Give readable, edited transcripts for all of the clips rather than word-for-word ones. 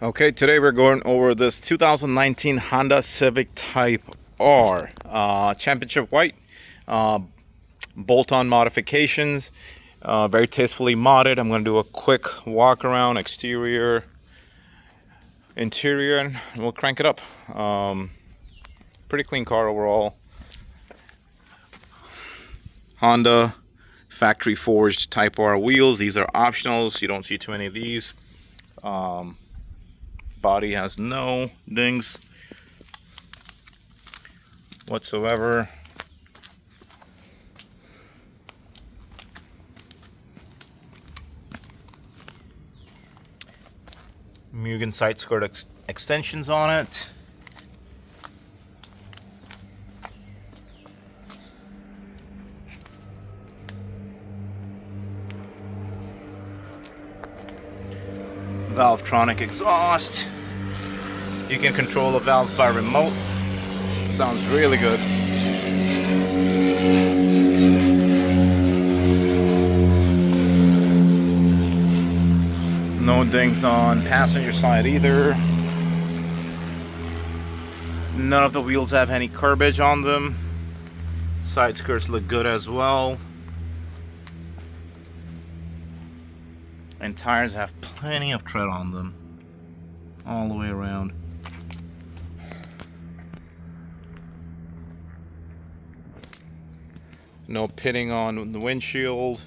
Okay, today we're going over this 2019 Honda Civic Type R Championship White bolt-on modifications, very tastefully modded. I'm going to do a quick walk around, exterior, interior, and we'll crank it up. Pretty clean car overall. Honda factory forged Type R wheels. These are optionals. You don't see too many of these. Body has no dings whatsoever. Mugen side skirt extensions on it. Valvetronic exhaust. You can control the valves by remote. Sounds really good. No dings on passenger side either. None of the wheels have any curbage on them. Side skirts look good as well. And tires have plenty of tread on them all the way around. No pitting on the windshield.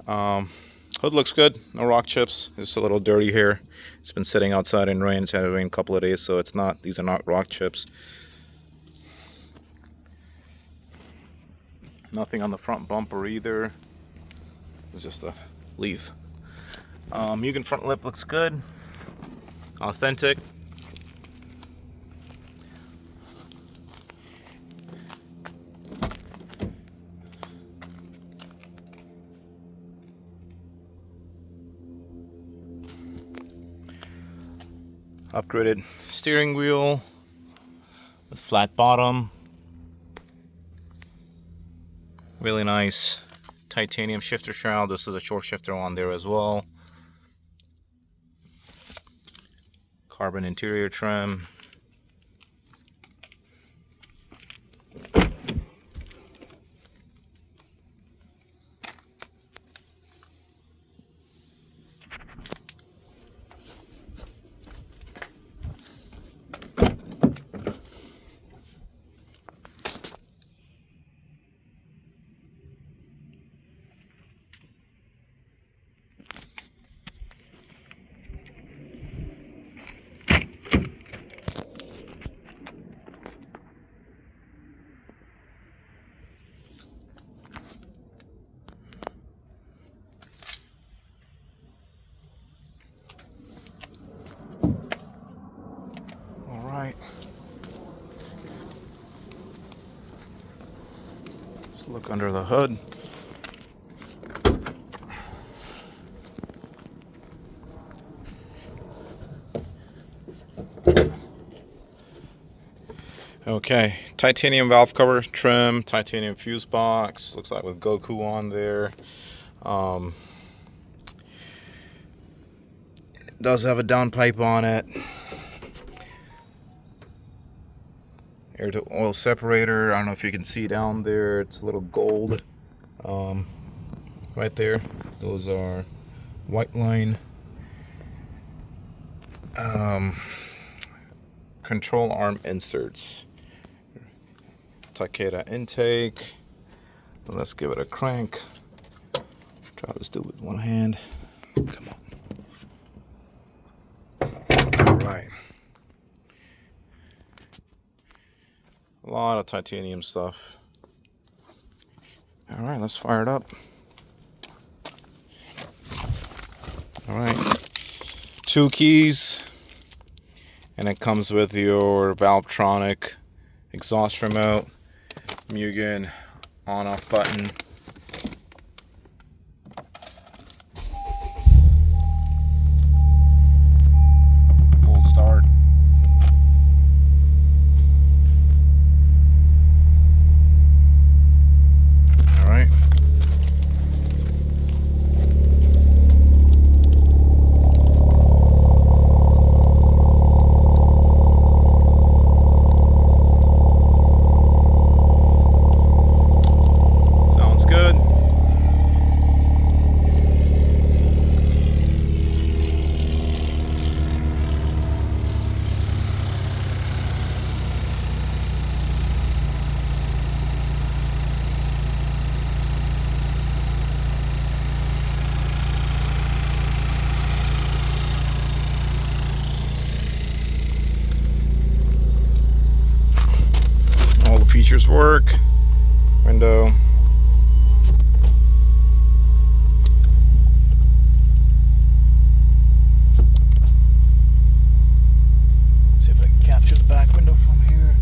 Hood looks good. No rock chips. It's a little dirty here. It's been sitting outside in rain. It's had to rain a couple of days, so it's not. These are not rock chips. Nothing on the front bumper either. It's just a leaf. Mugen front lip looks good. Authentic. Upgraded steering wheel with flat bottom. Really nice titanium shifter shroud. This is a short shifter on there as well. Carbon interior trim. Let's look under the hood. Okay, titanium valve cover trim, titanium fuse box. Looks like with Goku on there. It does have a downpipe on it. Air to oil separator. I don't know if you can see down there. It's a little gold right there. Those are white line control arm inserts. Takeda intake. Let's give it a crank. Try this do with one hand. Come on. All right. A lot of titanium stuff. All right, let's fire it up. All right, 2 keys, and it comes with your Valvetronic exhaust remote, Mugen on-off button. Full start. All right. features work. Window. See if I can capture the back window from here.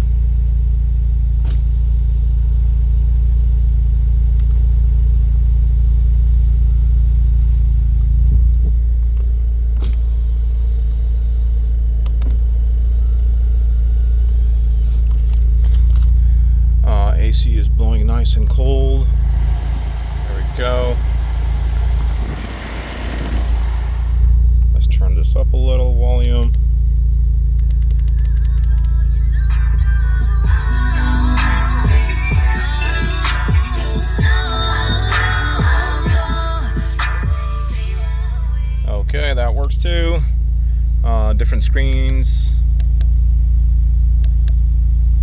AC is blowing nice and cold. There we go. Let's turn this up a little volume. Okay, that works too. Different screens.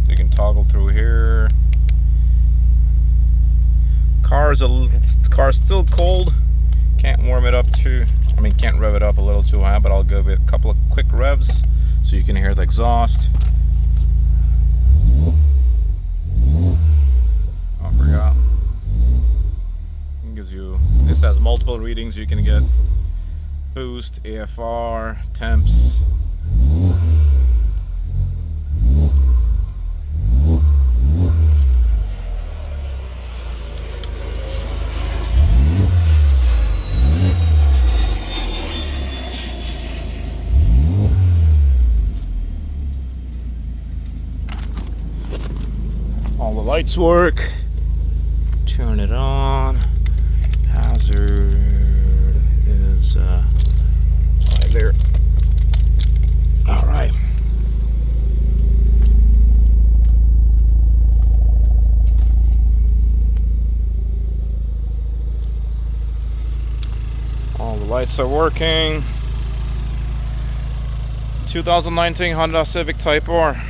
You can toggle through here. Car's still cold. Can't warm it up can't rev it up a little too high, but I'll give it a couple of quick revs so you can hear the exhaust. I forgot. It gives you, this has multiple readings. You can get boost, AFR, temps. All the lights work. Turn it on. Hazard is right there. All right. All the lights are working. 2019 Honda Civic Type R.